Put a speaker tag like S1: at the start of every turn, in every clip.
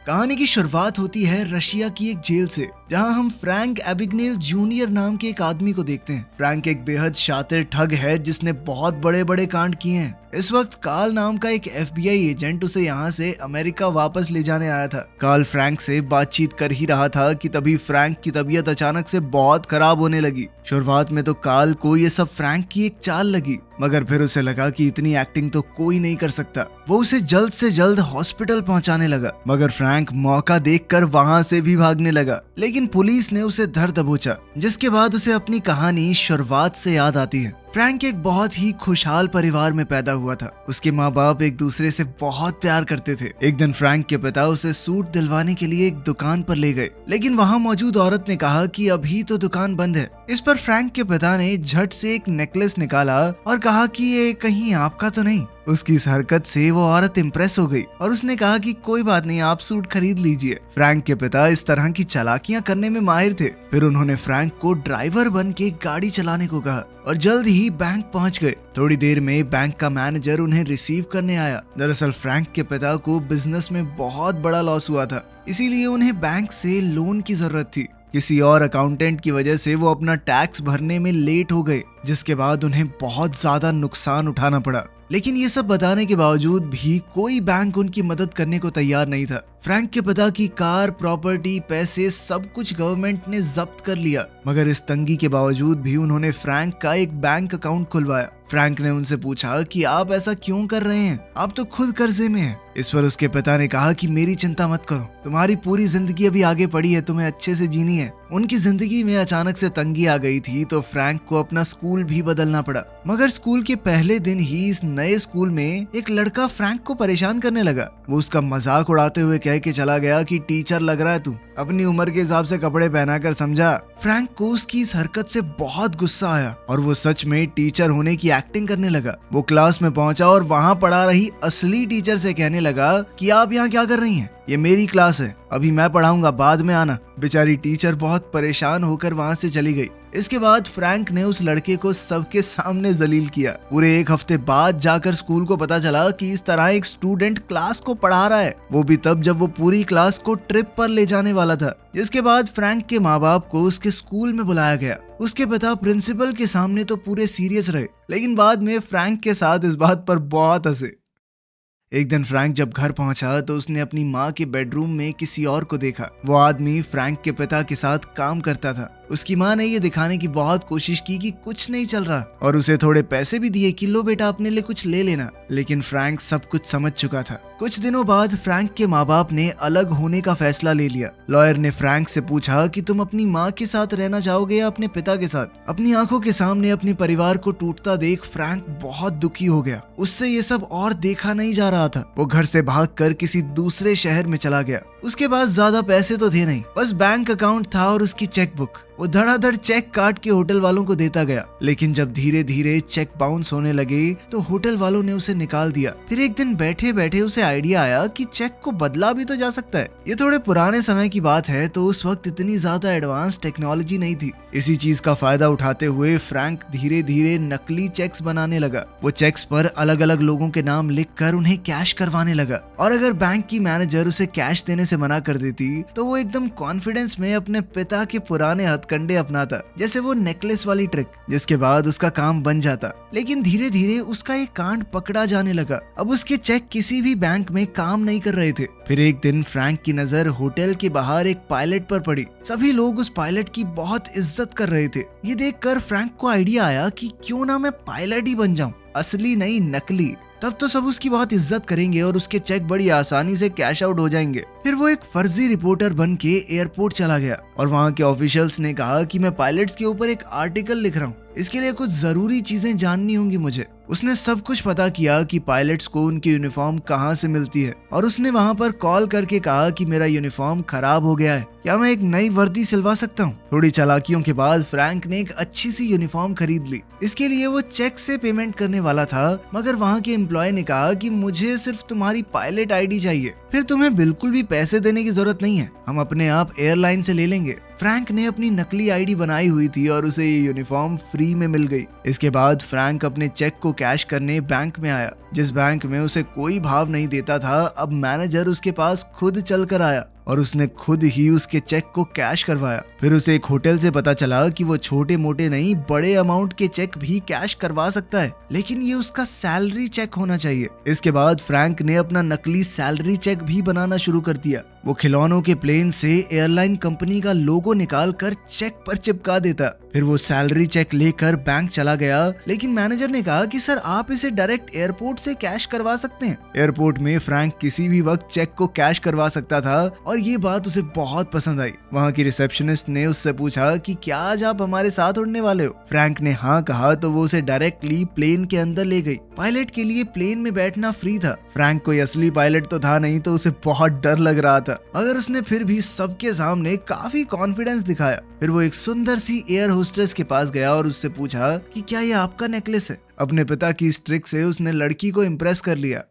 S1: कहानी की शुरुआत होती है रशिया की एक जेल से, जहां हम फ्रैंक एबिगनेल जूनियर नाम के एक आदमी को देखते हैं। फ्रैंक एक बेहद शातिर ठग है जिसने बहुत बड़े बड़े कांड किए हैं। इस वक्त कार्ल नाम का एक FBI एजेंट उसे यहाँ से अमेरिका वापस ले जाने आया था। कार्ल फ्रैंक से बातचीत कर ही रहा था कि तभी फ्रैंक की तबीयत अचानक से बहुत खराब होने लगी। शुरुआत में तो कार्ल को ये सब फ्रैंक की एक चाल लगी, मगर फिर उसे लगा कि इतनी एक्टिंग तो कोई नहीं कर सकता। वो उसे जल्द से जल्द हॉस्पिटल पहुंचाने लगा, मगर फ्रैंक मौका देखकर वहां से भी भागने लगा। लेकिन पुलिस ने उसे धर दबोचा, जिसके बाद उसे अपनी कहानी शुरुआत से याद आती है। फ्रैंक एक बहुत ही खुशहाल परिवार में पैदा हुआ था। उसके माँ बाप एक दूसरे से बहुत प्यार करते थे। एक दिन फ्रैंक के पिता उसे सूट दिलवाने के लिए एक दुकान पर ले गए, लेकिन वहाँ मौजूद औरत ने कहा कि अभी तो दुकान बंद है। इस पर फ्रैंक के पिता ने झट से एक नेकलेस निकाला और कहा कि ये कहीं आपका तो नहीं। उसकी इस हरकत से वो औरत इम्प्रेस हो गई और उसने कहा कि कोई बात नहीं, आप सूट खरीद लीजिए। फ्रैंक के पिता इस तरह की चालाकियां करने में माहिर थे। फिर उन्होंने फ्रैंक को ड्राइवर बन के गाड़ी चलाने को कहा और जल्द ही बैंक पहुंच गए। थोड़ी देर में बैंक का मैनेजर उन्हें रिसीव करने आया। दरअसल फ्रैंक के पिता को बिजनेस में बहुत बड़ा लॉस हुआ था, इसीलिए उन्हें बैंक से लोन की जरूरत थी। किसी और अकाउंटेंट की वजह से वो अपना टैक्स भरने में लेट हो गए, जिसके बाद उन्हें बहुत ज्यादा नुकसान उठाना पड़ा। लेकिन ये सब बताने के बावजूद भी कोई बैंक उनकी मदद करने को तैयार नहीं था। फ्रैंक के पिता की कार, प्रॉपर्टी, पैसे सब कुछ गवर्नमेंट ने जब्त कर लिया, मगर इस तंगी के बावजूद भी उन्होंने फ्रैंक का एक बैंक अकाउंट खुलवाया। फ्रैंक ने उनसे पूछा कि आप ऐसा क्यों कर रहे हैं, आप तो खुद कर्जे में हैं। इस पर उसके पिता ने कहा कि मेरी चिंता मत करो, तुम्हारी पूरी जिंदगी अभी आगे पड़ी है, तुम्हें अच्छे से जीनी है। उनकी जिंदगी में अचानक से तंगी आ गई थी, तो फ्रैंक को अपना स्कूल भी बदलना पड़ा। मगर स्कूल के पहले दिन ही इस नए स्कूल में एक लड़का फ्रैंक को परेशान करने लगा। वो उसका मजाक उड़ाते हुए कह के चला गया कि टीचर लग रहा है तू, अपनी उम्र के हिसाब से कपड़े पहना कर, समझा। फ्रैंक को उसकी इस हरकत से बहुत गुस्सा आया और वो सच में टीचर होने की एक्टिंग करने लगा। वो क्लास में पहुंचा और वहाँ पढ़ा रही असली टीचर से कहने लगा कि आप यहाँ क्या कर रही हैं, ये मेरी क्लास है, अभी मैं पढ़ाऊंगा, बाद में आना। बेचारी टीचर बहुत परेशान होकर वहाँ से चली गई। इसके बाद फ्रैंक ने उस लड़के को सबके सामने जलील किया। पूरे एक हफ्ते बाद जाकर स्कूल को पता चला कि इस तरह एक स्टूडेंट क्लास को पढ़ा रहा है, वो भी तब जब वो पूरी क्लास को ट्रिप पर ले जाने वाला था। जिसके बाद फ्रैंक के माँ बाप को उसके स्कूल में बुलाया गया। उसके पिता प्रिंसिपल के सामने तो पूरे सीरियस रहे, लेकिन बाद में फ्रैंक के साथ इस बात पर बहुत हंसे। एक दिन फ्रैंक जब घर पहुंचा तो उसने अपनी माँ के बेडरूम में किसी और को देखा। वो आदमी फ्रैंक के पिता के साथ काम करता था। उसकी माँ ने ये दिखाने की बहुत कोशिश की कि कुछ नहीं चल रहा और उसे थोड़े पैसे भी दिए कि लो बेटा अपने लिए कुछ ले लेना, लेकिन फ्रैंक सब कुछ समझ चुका था। कुछ दिनों बाद फ्रैंक के माँ बाप ने अलग होने का फैसला ले लिया। लॉयर ने फ्रैंक से पूछा कि तुम अपनी माँ के साथ रहना चाहोगे या अपने पिता के साथ। अपनी आंखों के सामने अपने परिवार को टूटता देख फ्रैंक बहुत दुखी हो गया। उससे ये सब और देखा नहीं जा रहा था। वो घर से भागकर किसी दूसरे शहर में चला गया। उसके पास ज्यादा पैसे तो थे नहीं, बस बैंक अकाउंट था और उसकी चेक बुक। वो धड़ाधड़ चेक काट के होटल वालों को देता गया, लेकिन जब धीरे धीरे चेक बाउंस होने लगे तो होटल वालों ने उसे निकाल दिया। फिर एक दिन बैठे बैठे उसे आइडिया आया कि चेक को बदला भी तो जा सकता है। ये थोड़े पुराने समय की बात है, तो उस वक्त इतनी ज्यादा एडवांस टेक्नोलॉजी नहीं थी। इसी चीज का फायदा उठाते हुए फ्रैंक धीरे धीरे नकली चेक्स बनाने लगा। वो चेक्स पर अलग अलग लोगों के नाम लिखकर उन्हें कैश करवाने लगा, और अगर बैंक की मैनेजर उसे कैश देने से मना कर देती तो वो एकदम कॉन्फिडेंस में अपने पिता के पुराने हथकंडे अपनाता, जैसे वो नेकलेस वाली ट्रिक, जिसके बाद उसका काम बन जाता। लेकिन धीरे धीरे उसका एक कांड पकड़ा जाने लगा। अब उसके चेक किसी भी बैंक में काम नहीं कर रहे थे। फिर एक दिन फ्रैंक की नजर होटल के बाहर एक पायलट पर पड़ी। सभी लोग उस पायलट की बहुत इज्जत कर रहे थे। ये देखकर फ्रैंक को आइडिया आया कि क्यों ना मैं पायलट ही बन जाऊं, असली नहीं नकली। तब तो सब उसकी बहुत इज्जत करेंगे और उसके चेक बड़ी आसानी से कैश आउट हो जाएंगे। फिर वो एक फर्जी रिपोर्टर बन के एयरपोर्ट चला गया और वहाँ के ऑफिशियल्स ने कहा कि मैं पायलट्स के ऊपर एक आर्टिकल लिख रहा हूँ, इसके लिए कुछ जरूरी चीजें जाननी होंगी मुझे। उसने सब कुछ पता किया कि पायलट्स को उनकी यूनिफॉर्म कहाँ से मिलती है, और उसने वहाँ पर कॉल करके कहा कि मेरा यूनिफॉर्म खराब हो गया है, क्या मैं एक नई वर्दी सिलवा सकता हूँ। थोड़ी चालाकियों के बाद फ्रैंक ने एक अच्छी सी यूनिफॉर्म खरीद ली। इसके लिए वो चेक से पेमेंट करने वाला था, मगर वहाँ के एम्प्लॉय ने कहा कि मुझे सिर्फ तुम्हारी पायलट ID चाहिए। फिर तुम्हें बिल्कुल भी पैसे देने की जरूरत नहीं है, हम अपने आप एयरलाइन से ले लेंगे। फ्रैंक ने अपनी नकली आईडी बनाई हुई थी और उसे ये यूनिफॉर्म फ्री में मिल गई। इसके बाद फ्रैंक अपने चेक को कैश करने बैंक में आया। जिस बैंक में उसे कोई भाव नहीं देता था, अब मैनेजर उसके पास खुद चल कर आया और उसने खुद ही उसके चेक को कैश करवाया। फिर उसे एक होटल से पता चला कि वो छोटे मोटे नहीं बड़े अमाउंट के चेक भी कैश करवा सकता है, लेकिन ये उसका सैलरी चेक होना चाहिए। इसके बाद फ्रैंक ने अपना नकली सैलरी चेक भी बनाना शुरू कर दिया। वो खिलौनों के प्लेन से एयरलाइन कंपनी का लोगो निकाल कर चेक पर चिपका देता। फिर वो सैलरी चेक लेकर बैंक चला गया, लेकिन मैनेजर ने कहा कि सर आप इसे डायरेक्ट एयरपोर्ट से कैश करवा सकते हैं। एयरपोर्ट में फ्रैंक किसी भी वक्त चेक को कैश करवा सकता था और ये बात उसे बहुत पसंद आई। वहाँ की रिसेप्शनिस्ट ने उससे पूछा कि क्या आज आप हमारे साथ उड़ने वाले हो। फ्रैंक ने हाँ कहा तो वो उसे डायरेक्टली प्लेन के अंदर ले गई। पायलट के लिए प्लेन में बैठना फ्री था। फ्रैंक कोई असली पायलट तो था नहीं, तो उसे बहुत डर लग रहा था, मगर उसने फिर भी सबके सामने काफी कॉन्फिडेंस दिखाया। फिर वो एक सुंदर सी एयर होस्टेस के पास गया और उससे पूछा कि क्या ये आपका नेकलेस है। अपने पिता की इस ट्रिक से उसने लड़की को इम्प्रेस कर लिया।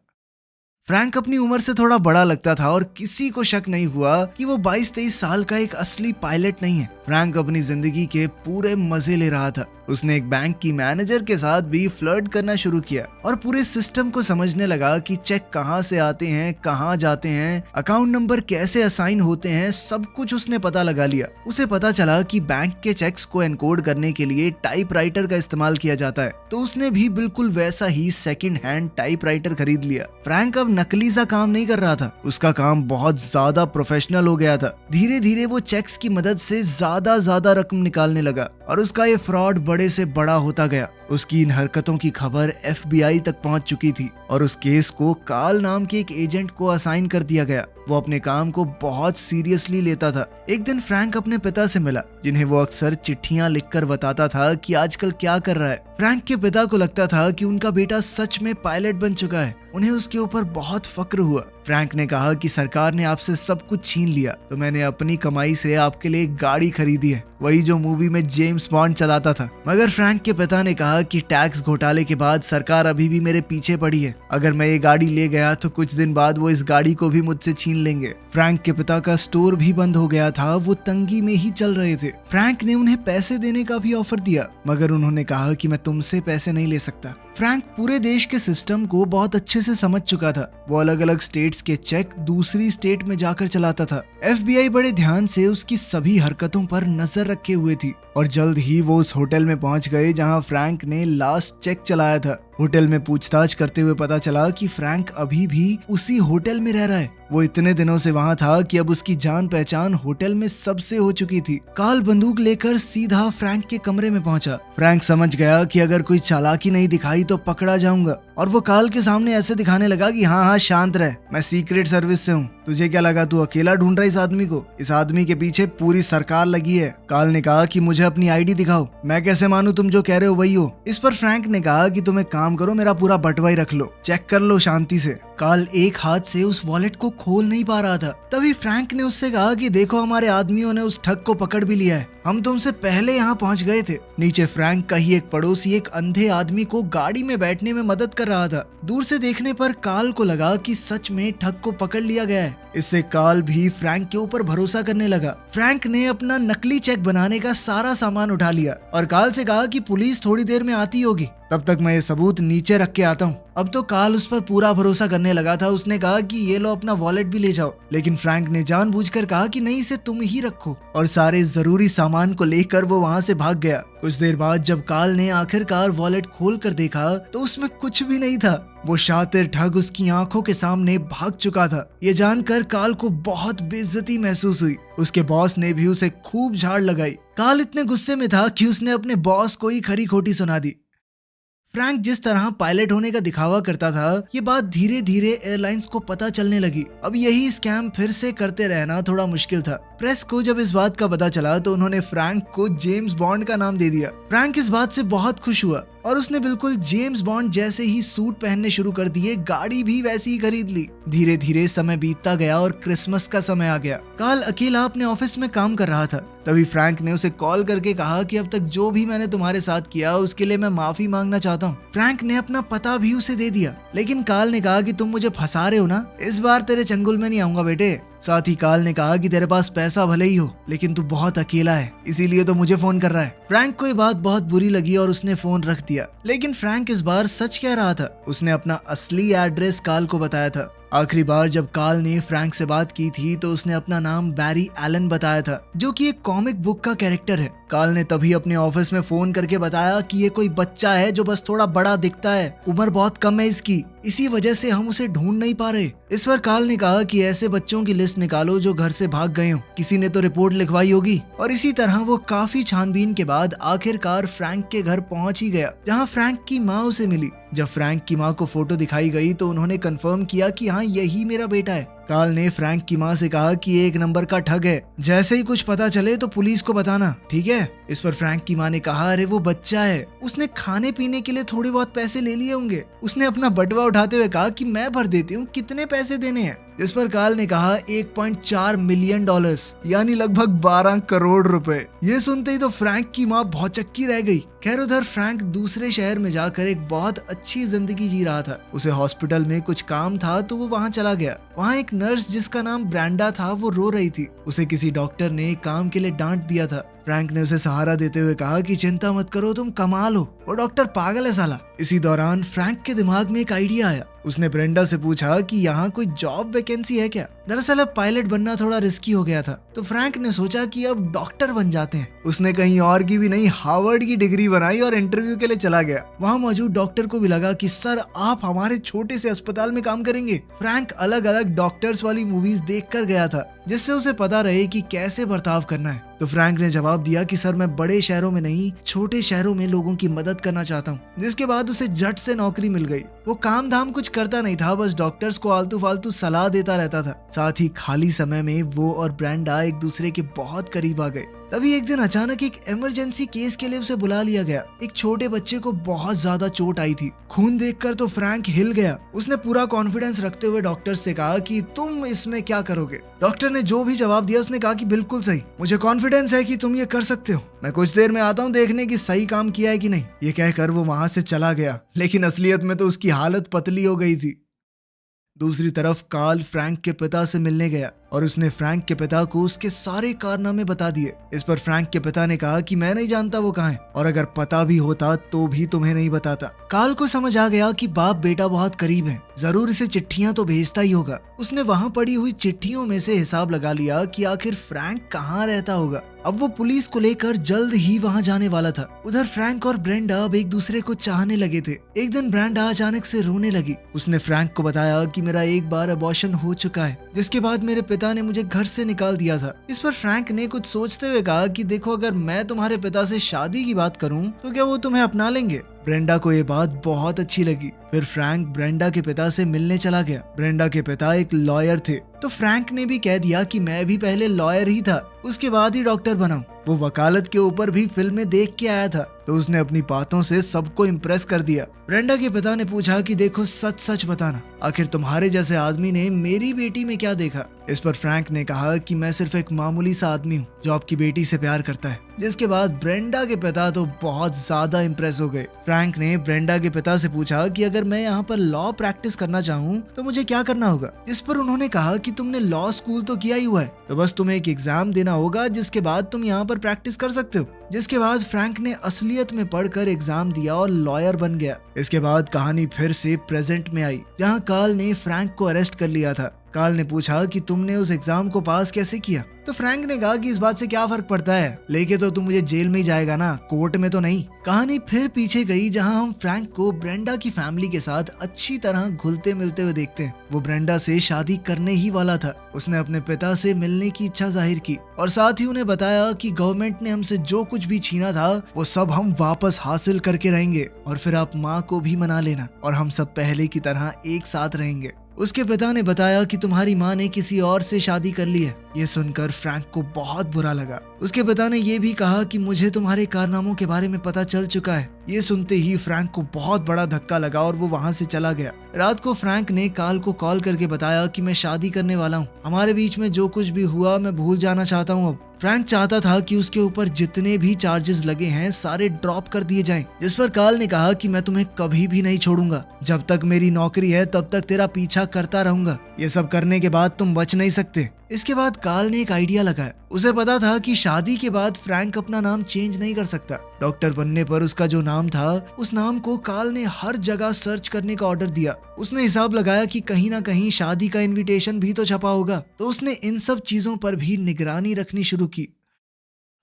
S1: फ्रैंक अपनी उम्र से थोड़ा बड़ा लगता था और किसी को शक नहीं हुआ कि वो 22-23 साल का एक असली पायलट नहीं है। फ्रैंक अपनी जिंदगी के पूरे मजे ले रहा था। उसने एक बैंक की मैनेजर के साथ भी फ्लर्ट करना शुरू किया और पूरे सिस्टम को समझने लगा कि चेक कहाँ से आते हैं, कहाँ जाते हैं, अकाउंट नंबर कैसे असाइन होते हैं, सब कुछ उसने पता लगा लिया। उसे पता चला कि बैंक के चेक्स को एनकोड करने के लिए टाइपराइटर का इस्तेमाल किया जाता है, तो उसने भी बिल्कुल वैसा ही सेकंड हैंड टाइपराइटर खरीद लिया। फ्रैंक अब नकली सा काम नहीं कर रहा था, उसका काम बहुत ज्यादा प्रोफेशनल हो गया था। धीरे धीरे वो चेक्स की मदद से ज्यादा रकम निकालने लगा और उसका ये फ्रॉड बड़े से बड़ा होता गया। उसकी इन हरकतों की खबर FBI तक पहुंच चुकी थी और उस केस को कार्ल नाम के एक एजेंट को असाइन कर दिया गया। वो अपने काम को बहुत सीरियसली लेता था। एक दिन फ्रैंक अपने पिता से मिला, जिन्हें वो अक्सर चिट्ठियां लिखकर बताता था कि आजकल क्या कर रहा है। फ्रैंक के पिता को लगता था कि उनका बेटा सच में पायलट बन चुका है। उन्हें उसके ऊपर बहुत फक्र हुआ। फ्रैंक ने कहा कि सरकार ने आपसे सब कुछ छीन लिया, तो मैंने अपनी कमाई से आपके लिए एक गाड़ी खरीदी है, वही जो मूवी में जेम्स बॉन्ड चलाता था। मगर फ्रैंक के पिता ने कहा कि टैक्स घोटाले के बाद सरकार अभी भी मेरे पीछे पड़ी है। अगर मैं ये गाड़ी ले गया तो कुछ दिन बाद वो इस गाड़ी को भी मुझसे छीन लेंगे। फ्रैंक के पिता का स्टोर भी बंद हो गया था, वो तंगी में ही चल रहे थे। फ्रैंक ने उन्हें पैसे देने का भी ऑफर दिया, मगर उन्होंने कहा कि मैं तुमसे पैसे नहीं ले सकता। फ्रैंक पूरे देश के सिस्टम को बहुत अच्छे से समझ चुका था। वो अलग अलग स्टेट्स के चेक दूसरी स्टेट में जाकर चलाता था। FBI बड़े ध्यान से उसकी सभी हरकतों पर नजर रखे हुए थी और जल्द ही वो उस होटल में पहुंच गए जहां फ्रैंक ने लास्ट चेक चलाया था। होटल में पूछताछ करते हुए पता चला कि फ्रैंक अभी भी उसी होटल में रह रहा है। वो इतने दिनों से वहां था कि अब उसकी जान पहचान होटल में सबसे हो चुकी थी। कार्ल बंदूक लेकर सीधा फ्रैंक के कमरे में पहुंचा। फ्रैंक समझ गया कि अगर कोई चालाकी नहीं दिखाई तो पकड़ा जाऊंगा, और वो कार्ल के सामने ऐसे दिखाने लगा कि हाँ शांत रह, मैं सीक्रेट सर्विस से हूँ। तुझे क्या लगा तू अकेला ढूंढ रहा है इस आदमी को? इस आदमी के पीछे पूरी सरकार लगी है। कार्ल ने कहा कि मुझे अपनी आईडी दिखाओ। मैं कैसे मानूं तुम जो कह रहे हो वही हो? इस पर फ्रैंक ने कहा कि तुम एक काम करो, मेरा पूरा बटवा ही रख लो, चेक कर लो शांति से। कार्ल एक हाथ से उस वॉलेट को खोल नहीं पा रहा था। तभी फ्रैंक ने उससे कहा कि देखो हमारे आदमियों ने उस ठग को पकड़ भी लिया है, हम तुमसे पहले यहाँ पहुँच गए थे। नीचे फ्रैंक का ही एक पड़ोसी एक अंधे आदमी को गाड़ी में बैठने में मदद कर रहा था। दूर से देखने पर कार्ल को लगा कि सच में ठग को पकड़ लिया गया है। इससे कार्ल भी फ्रैंक के ऊपर भरोसा करने लगा। फ्रैंक ने अपना नकली चेक बनाने का सारा सामान उठा लिया और कार्ल से कहा कि पुलिस थोड़ी देर में आती होगी, तब तक मैं ये सबूत नीचे रख के आता हूँ। अब तो कार्ल उस पर पूरा भरोसा करने लगा था। उसने कहा कि ये लो अपना वॉलेट भी ले जाओ, लेकिन फ्रैंक ने जानबूझकर कहा कि नहीं, इसे तुम ही रखो, और सारे जरूरी सामान को लेकर वो वहाँ से भाग गया। कुछ देर बाद जब कार्ल ने आखिरकार वॉलेट खोल कर देखा तो उसमें कुछ भी नहीं था। वो शातिर ठग उसकी आंखों के सामने भाग चुका था। ये जानकर कार्ल को बहुत बेइज्जती महसूस हुई। उसके बॉस ने भी उसे खूब झाड़ लगाई। कार्ल इतने गुस्से में था कि उसने अपने बॉस को ही खरी खोटी सुना दी। फ्रैंक जिस तरह पायलट होने का दिखावा करता था, ये बात धीरे धीरे एयरलाइंस को पता चलने लगी। अब यही स्कैम फिर से करते रहना थोड़ा मुश्किल था। प्रेस को जब इस बात का पता चला तो उन्होंने फ्रैंक को जेम्स बॉन्ड का नाम दे दिया। फ्रैंक इस बात से बहुत खुश हुआ और उसने बिल्कुल जेम्स बॉन्ड जैसे ही सूट पहनने शुरू कर दिए, गाड़ी भी वैसी ही खरीद ली। धीरे धीरे समय बीतता गया और क्रिसमस का समय आ गया। कार्ल अकेला अपने ऑफिस में काम कर रहा था। तभी फ्रैंक ने उसे कॉल करके कहा कि अब तक जो भी मैंने तुम्हारे साथ किया उसके लिए मैं माफी मांगना चाहता हूँ। फ्रैंक ने अपना पता भी उसे दे दिया, लेकिन कार्ल ने कहा कि तुम मुझे फंसा रहे हो ना, इस बार तेरे चंगुल में नहीं आऊंगा बेटे। साथ ही कार्ल ने कहा कि तेरे पास पैसा भले ही हो लेकिन तू बहुत अकेला है, इसीलिए तो मुझे फोन कर रहा है। फ्रैंक को ये बात बहुत बुरी लगी और उसने फोन रख दिया। लेकिन फ्रैंक इस बार सच कह रहा था। उसने अपना असली एड्रेस कार्ल को बताया था। आखिरी बार जब कार्ल ने फ्रैंक से बात की थी तो उसने अपना नाम बैरी एलन बताया था, जो कि एक कॉमिक बुक का कैरेक्टर है। कार्ल ने तभी अपने ऑफिस में फोन करके बताया कि ये कोई बच्चा है जो बस थोड़ा बड़ा दिखता है, उम्र बहुत कम है इसकी, इसी वजह से हम उसे ढूंढ नहीं पा रहे। इस पर कार्ल ने कहा कि ऐसे बच्चों की लिस्ट निकालो जो घर से भाग गए हो, किसी ने तो रिपोर्ट लिखवाई होगी। और इसी तरह वो काफी छानबीन के बाद आखिरकार फ्रैंक के घर पहुंच ही गया, जहां फ्रैंक की माँ उसे मिली। जब फ्रैंक की माँ को फोटो दिखाई गई तो उन्होंने कंफर्म किया कि हाँ, यही मेरा बेटा है। कार्ल ने फ्रैंक की माँ से कहा कि एक नंबर का ठग है, जैसे ही कुछ पता चले तो पुलिस को बताना, ठीक है। इस पर फ्रैंक की माँ ने कहा, अरे वो बच्चा है, उसने खाने पीने के लिए थोड़े बहुत पैसे ले लिए होंगे। उसने अपना बटुआ उठाते हुए कहा कि मैं भर देती हूँ, कितने पैसे देने हैं। इस पर कार्ल ने कहा 1.4 मिलियन डॉलर्स, यानी लगभग 12 करोड़ रुपए। ये सुनते ही तो फ्रैंक की माँ बहुत चक्की रह गई। खैर, उधर फ्रैंक दूसरे शहर में जाकर एक बहुत अच्छी जिंदगी जी रहा था। उसे हॉस्पिटल में कुछ काम था तो वो वहाँ चला गया। वहाँ एक नर्स जिसका नाम ब्रेंडा था वो रो रही थी। उसे किसी डॉक्टर ने काम के लिए डांट दिया था। फ्रैंक ने उसे सहारा देते हुए कहा कि चिंता मत करो, तुम कमाल हो, वो डॉक्टर पागल है साला। इसी दौरान फ्रैंक के दिमाग में एक आइडिया आया। उसने ब्रेंडा से पूछा कि यहाँ कोई जॉब वैकेंसी है क्या। दरअसल अब पायलट बनना थोड़ा रिस्की हो गया था, तो फ्रैंक ने सोचा कि अब डॉक्टर बन जाते हैं। उसने कहीं और की भी नहीं, हार्वर्ड की डिग्री बनाई और इंटरव्यू के लिए चला गया। वहाँ मौजूद डॉक्टर को भी लगा कि सर, आप हमारे छोटे से अस्पताल में काम करेंगे। फ्रैंक अलग अलग डॉक्टर्स वाली मूवीज देख कर गया था, जिससे उसे पता रहे कि कैसे बर्ताव करना है। तो फ्रैंक ने जवाब दिया कि सर, मैं बड़े शहरों में नहीं, छोटे शहरों में लोगों की मदद करना चाहता हूँ। जिसके बाद उसे झट से नौकरी मिल गई। वो काम धाम कुछ करता नहीं था, बस डॉक्टर्स को आलतू फालतू सलाह देता रहता था। साथ ही खाली समय में वो और ब्रेंडा एक दूसरे के बहुत करीब आ गए। तभी एक दिन अचानक एक इमरजेंसी केस के लिए उसे बुला लिया गया। एक छोटे बच्चे को बहुत ज्यादा चोट आई थी। खून देखकर तो फ्रैंक हिल गया। उसने पूरा कॉन्फिडेंस रखते हुए डॉक्टर से कहा कि तुम इसमें क्या करोगे। डॉक्टर ने जो भी जवाब दिया उसने कहा कि बिल्कुल सही, मुझे कॉन्फिडेंस है कि तुम ये कर सकते हो। मैं कुछ देर में आता हूँ देखने की सही काम किया है कि नहीं। ये कहकर वो वहां से चला गया, लेकिन असलियत में तो उसकी हालत पतली हो गई थी। दूसरी तरफ कार्ल फ्रैंक के पिता से मिलने गया और उसने फ्रैंक के पिता को उसके सारे कारनामे बता दिए। इस पर फ्रैंक के पिता ने कहा कि मैं नहीं जानता वो कहाँ है, और अगर पता भी होता तो भी तुम्हें नहीं बताता। कार्ल को समझ आ गया कि बाप बेटा बहुत करीब हैं, जरूर इसे चिट्ठियां तो भेजता ही होगा। उसने वहां पड़ी हुई चिट्ठियों में से हिसाब लगा लिया कि आखिर फ्रैंक कहाँ रहता होगा। अब वो पुलिस को लेकर जल्द ही वहां जाने वाला था। उधर फ्रैंक और ब्रेंडा अब एक दूसरे को चाहने लगे थे। एक दिन ब्रेंडा अचानक से रोने लगी। उसने फ्रैंक को बताया कि मेरा एक बार अबॉर्शन हो चुका है, जिसके बाद मेरे पिता ने मुझे घर से निकाल दिया था। इस पर फ्रैंक ने कुछ सोचते हुए कहा कि देखो, अगर मैं तुम्हारे पिता से शादी की बात करूं तो क्या वो तुम्हें अपना लेंगे। ब्रेंडा को ये बात बहुत अच्छी लगी। फिर फ्रैंक ब्रेंडा के पिता से मिलने चला गया। ब्रेंडा के पिता एक लॉयर थे, तो फ्रैंक ने भी कह दिया कि मैं भी पहले लॉयर ही था, उसके बाद ही डॉक्टर बना। वो वकालत के ऊपर भी फिल्में देख के आया था, तो उसने अपनी बातों से सबको इम्प्रेस कर दिया। ब्रेंडा के पिता ने पूछा कि देखो, सच सच बताना, आखिर तुम्हारे जैसे आदमी ने मेरी बेटी में क्या देखा। इस पर फ्रैंक ने कहा कि मैं सिर्फ एक मामूली सा आदमी हूँ जो आपकी बेटी से प्यार करता है। जिसके बाद ब्रेंडा के पिता तो बहुत ज्यादा इम्प्रेस हो गए। फ्रैंक ने ब्रेंडा के पिता से पूछा कि अगर मैं यहाँ पर लॉ प्रैक्टिस करना चाहूँ तो मुझे क्या करना होगा। इस पर उन्होंने कहा कि तुमने लॉ स्कूल तो किया ही हुआ है, तो बस तुम्हें एक एग्जाम देना होगा, जिसके बाद तुम यहाँ पर प्रैक्टिस कर सकते हो। जिसके बाद फ्रैंक ने असलियत में पढ़कर एग्जाम दिया और लॉयर बन गया। इसके बाद कहानी फिर से प्रेजेंट में आई, जहाँ कार्ल ने फ्रैंक को अरेस्ट कर लिया था। कार्ल ने पूछा कि तुमने उस एग्जाम को पास कैसे किया। तो फ्रैंक ने कहा कि इस बात से क्या फर्क पड़ता है, लेके तो तुम मुझे जेल में ही जाएगा ना, कोर्ट में तो नहीं। कहानी फिर पीछे गई, जहां हम फ्रैंक को ब्रेंडा की फैमिली के साथ अच्छी तरह घुलते मिलते हुए देखते हैं। वो ब्रेंडा से शादी करने ही वाला था। उसने अपने पिता से मिलने की इच्छा जाहिर की और साथ ही उन्हें बताया कि गवर्नमेंट ने हमसे जो कुछ भी छीना था वो सब हम वापस हासिल करके रहेंगे, और फिर आप माँ को भी मना लेना और हम सब पहले की तरह एक साथ रहेंगे। उसके पिता ने बताया कि तुम्हारी माँ ने किसी और से शादी कर ली है। ये सुनकर फ्रैंक को बहुत बुरा लगा। उसके पिता ने ये भी कहा कि मुझे तुम्हारे कारनामों के बारे में पता चल चुका है। ये सुनते ही फ्रैंक को बहुत बड़ा धक्का लगा और वो वहाँ से चला गया। रात को फ्रैंक ने कार्ल को कॉल करके बताया कि मैं शादी करने वाला हूँ, हमारे बीच में जो कुछ भी हुआ मैं भूल जाना चाहता हूँ। अब फ्रैंक चाहता था कि उसके ऊपर जितने भी चार्जेस लगे हैं सारे ड्रॉप कर दिए जाएं, जिस पर कार्ल ने कहा कि मैं तुम्हें कभी भी नहीं छोड़ूंगा, जब तक मेरी नौकरी है तब तक तेरा पीछा करता रहूंगा। ये सब करने के बाद तुम बच नहीं सकते। इसके बाद कार्ल ने एक आइडिया लगाया। उसे पता था कि शादी के बाद फ्रैंक अपना नाम चेंज नहीं कर सकता। डॉक्टर बनने पर उसका जो नाम था उस नाम को कार्ल ने हर जगह सर्च करने का ऑर्डर दिया। उसने हिसाब लगाया कि कहीं ना कहीं शादी का इनविटेशन भी तो छपा होगा, तो उसने इन सब चीजों पर भी निगरानी रखनी शुरू की।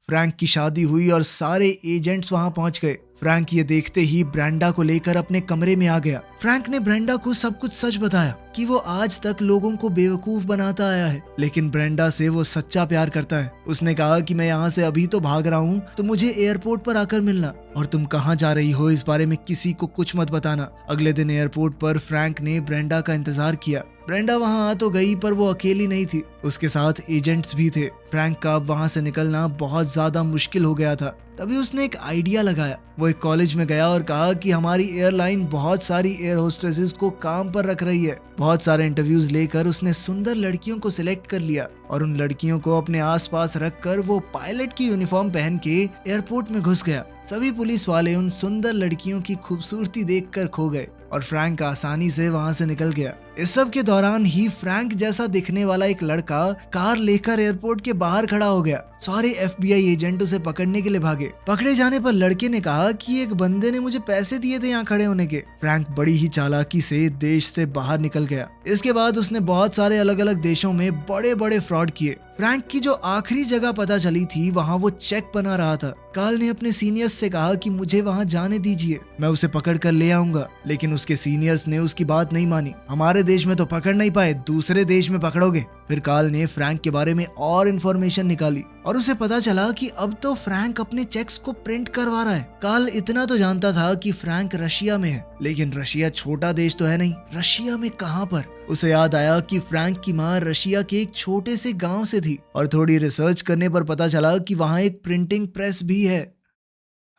S1: फ्रैंक की शादी हुई और सारे एजेंट्स वहां पहुंच गए। फ्रैंक ये देखते ही ब्रेंडा को लेकर अपने कमरे में आ गया। फ्रैंक ने ब्रेंडा को सब कुछ सच बताया कि वो आज तक लोगों को बेवकूफ बनाता आया है, लेकिन ब्रेंडा से वो सच्चा प्यार करता है। उसने कहा कि मैं यहाँ से अभी तो भाग रहा हूँ, तो मुझे एयरपोर्ट पर आकर मिलना, और तुम कहाँ जा रही हो इस बारे में किसी को कुछ मत बताना। अगले दिन एयरपोर्ट पर फ्रैंक ने ब्रेंडा का इंतजार किया। ब्रेंडा वहां आ तो गई, पर वो अकेली नहीं थी, उसके साथ एजेंट्स भी थे। फ्रैंक का अब वहां से निकलना बहुत ज्यादा मुश्किल हो गया था। तभी उसने एक आइडिया लगाया। वो एक कॉलेज में गया और कहा कि हमारी एयरलाइन बहुत सारी एयर होस्टेसेस को काम पर रख रही है। बहुत सारे इंटरव्यूज लेकर उसने सुंदर लड़कियों को सिलेक्ट कर लिया और उन लड़कियों को अपने आसपास रखकर वो पायलट की यूनिफॉर्म पहन के एयरपोर्ट में घुस गया। सभी पुलिस वाले उन सुंदर लड़कियों की खूबसूरती देखकर खो गए और फ्रैंक आसानी से वहां से निकल गया। इस सब के दौरान ही फ्रैंक जैसा दिखने वाला एक लड़का कार लेकर एयरपोर्ट के बाहर खड़ा हो गया। सारे FBI एजेंट उसे पकड़ने के लिए भागे। पकड़े जाने पर लड़के ने कहा कि एक बंदे ने मुझे पैसे दिए थे यहाँ खड़े होने के। फ्रैंक बड़ी ही चालाकी से देश से बाहर निकल गया। इसके बाद उसने बहुत सारे अलग अलग देशों में बड़े बड़े फ्रॉड किए। फ्रैंक की जो आखिरी जगह पता चली थी वहाँ वो चेक बना रहा था। कार्ल ने अपने सीनियर्स से कहा कि मुझे वहाँ जाने दीजिए, मैं उसे पकड़ कर ले आऊंगा, लेकिन उसके सीनियर्स ने उसकी बात नहीं मानी। हमारे देश में तो पकड़ नहीं पाए, दूसरे देश में पकड़ोगे। फिर कार्ल ने फ्रैंक के बारे में और इन्फॉर्मेशन निकाली और उसे पता चला कि अब तो फ्रैंक अपने चेक्स को प्रिंट करवा रहा है। कार्ल इतना तो जानता था कि फ्रैंक रशिया में है, लेकिन रशिया छोटा देश तो है नहीं, रशिया में कहाँ पर। उसे याद आया कि फ्रैंक की माँ रशिया के एक छोटे से गांव से थी और थोड़ी रिसर्च करने पर पता चला कि वहाँ एक प्रिंटिंग प्रेस भी है।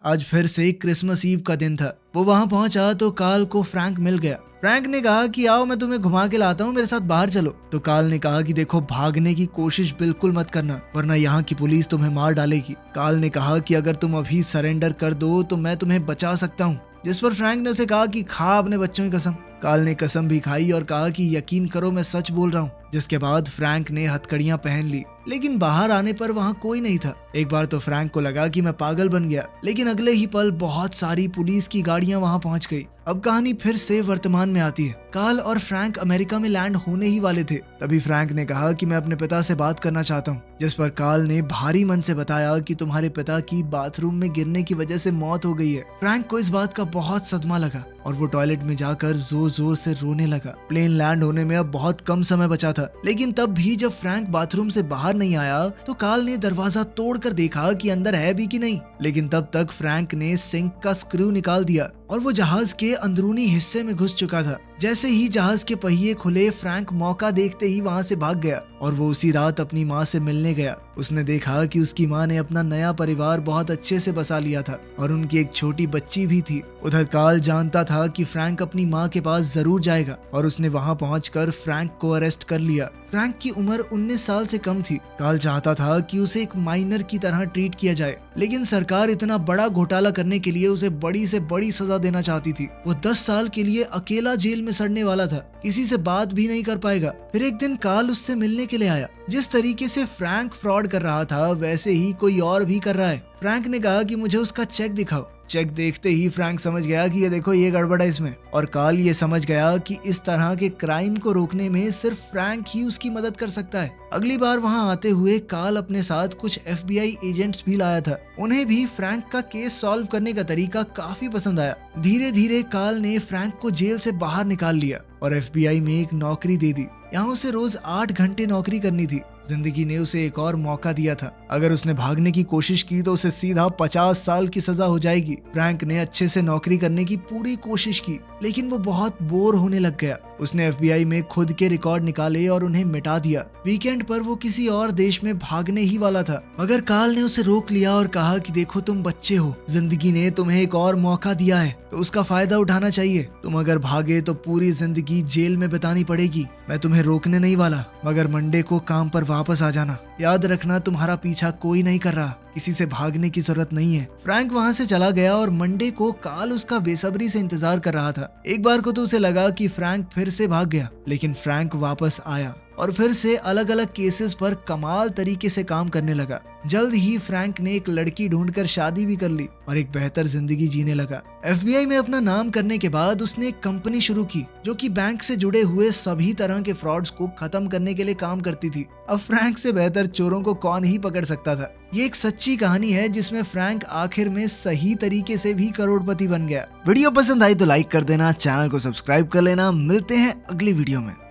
S1: आज फिर से क्रिसमस ईव का दिन था। वो वहाँ पहुंचा तो कार्ल को फ्रैंक मिल गया। फ्रैंक ने कहा कि आओ मैं तुम्हें घुमा के लाता हूँ, मेरे साथ बाहर चलो। तो कार्ल ने कहा कि देखो, भागने की कोशिश बिल्कुल मत करना, वरना यहाँ की पुलिस तुम्हें मार डालेगी। कार्ल ने कहा कि अगर तुम अभी सरेंडर कर दो तो मैं तुम्हें बचा सकता हूँ। जिस पर फ्रैंक ने उसे कहा कि खा अपने बच्चों की कसम। कार्ल ने कसम भी खाई और कहा कि यकीन करो मैं सच बोल रहा हूँ। जिसके बाद फ्रैंक ने हथकड़ियां पहन ली, लेकिन बाहर आने पर वहाँ कोई नहीं था। एक बार तो फ्रैंक को लगा कि मैं पागल बन गया, लेकिन अगले ही पल बहुत सारी पुलिस की गाड़ियां वहाँ पहुँच गई। अब कहानी फिर से वर्तमान में आती है। कार्ल और फ्रैंक अमेरिका में लैंड होने ही वाले थे। तभी फ्रैंक ने कहा कि मैं अपने पिता से बात करना चाहता हूँ। जिस पर कार्ल ने भारी मन से बताया कि तुम्हारे पिता की बाथरूम में गिरने की वजह से मौत हो गई है। फ्रैंक को इस बात का बहुत सदमा लगा और वो टॉयलेट में जाकर जोर जोर से रोने लगा। प्लेन लैंड होने में अब बहुत कम समय बचा था, लेकिन तब भी जब फ्रैंक बाथरूम से बाहर नहीं आया तो कार्ल ने दरवाजा तोड़कर देखा कि अंदर है भी कि नहीं। लेकिन तब तक फ्रैंक ने सिंक का स्क्रू निकाल दिया और वो जहाज के अंदरूनी हिस्से में घुस चुका था। जैसे ही जहाज के पहिए खुले, फ्रैंक मौका देखते ही वहां से भाग गया और वो उसी रात अपनी माँ से मिलने गया। उसने देखा कि उसकी माँ ने अपना नया परिवार बहुत अच्छे से बसा लिया था और उनकी एक छोटी बच्ची भी थी। उधर कार्ल जानता था कि फ्रैंक अपनी माँ के पास जरूर जाएगा और उसने वहां पहुंचकर फ्रैंक को अरेस्ट कर लिया। फ्रैंक की उम्र 19 साल से कम थी। कार्ल चाहता था कि उसे एक माइनर की तरह ट्रीट किया जाए, लेकिन सरकार इतना बड़ा घोटाला करने के लिए उसे बड़ी से बड़ी सजा देना चाहती थी। वो 10 साल के लिए अकेला जेल में सड़ने वाला था, किसी से बात भी नहीं कर पाएगा। फिर एक दिन कार्ल उससे मिलने के लिए आया। जिस तरीके से फ्रैंक फ्रॉड कर रहा था वैसे ही कोई और भी कर रहा है। फ्रैंक ने कहा कि मुझे उसका चेक दिखाओ। चेक देखते ही फ्रैंक समझ गया कि ये देखो, ये गड़बड़ है इसमें। और कार्ल ये समझ गया कि इस तरह के क्राइम को रोकने में सिर्फ फ्रैंक ही उसकी मदद कर सकता है। अगली बार वहां आते हुए कार्ल अपने साथ कुछ FBI एजेंट्स भी लाया था। उन्हें भी फ्रैंक का केस सॉल्व करने का तरीका काफी पसंद आया। धीरे धीरे कार्ल ने फ्रैंक को जेल से बाहर निकाल लिया और FBI में एक नौकरी दे दी। यहाँ उसे रोज 8 घंटे नौकरी करनी थी। जिंदगी ने उसे एक और मौका दिया था। अगर उसने भागने की कोशिश की तो उसे सीधा 50 साल की सजा हो जाएगी। फ्रैंक ने अच्छे से नौकरी करने की पूरी कोशिश की, लेकिन वो बहुत बोर होने लग गया। उसने FBI में खुद के रिकॉर्ड निकाले और उन्हें मिटा दिया। वीकेंड पर वो किसी और देश में भागने ही वाला था, मगर कार्ल ने उसे रोक लिया और कहा कि देखो तुम बच्चे हो, जिंदगी ने तुम्हें एक और मौका दिया है तो उसका फायदा उठाना चाहिए। तुम अगर भागे तो पूरी जिंदगी जेल में बितानी पड़ेगी। मैं तुम्हें रोकने नहीं वाला, मगर मंडे को काम पर वापस आ जाना। याद रखना तुम्हारा पीछा कोई नहीं कर रहा, किसी से भागने की जरूरत नहीं है। फ्रैंक वहाँ से चला गया और मंडे को कार्ल उसका बेसब्री से इंतजार कर रहा था। एक बार को तो उसे लगा कि फ्रैंक फिर से भाग गया, लेकिन फ्रैंक वापस आया और फिर से अलग अलग केसेस पर कमाल तरीके से काम करने लगा। जल्द ही फ्रैंक ने एक लड़की ढूंढकर शादी भी कर ली और एक बेहतर जिंदगी जीने लगा। FBI में अपना नाम करने के बाद उसने एक कंपनी शुरू की जो कि बैंक से जुड़े हुए सभी तरह के फ्रॉड्स को खत्म करने के लिए काम करती थी। अब फ्रैंक से बेहतर चोरों को कौन ही पकड़ सकता था। ये एक सच्ची कहानी है जिसमें फ्रैंक आखिर में सही तरीके से भी करोड़पति बन गया। वीडियो पसंद आई तो लाइक कर देना, चैनल को सब्सक्राइब कर लेना। मिलते हैं अगली वीडियो में।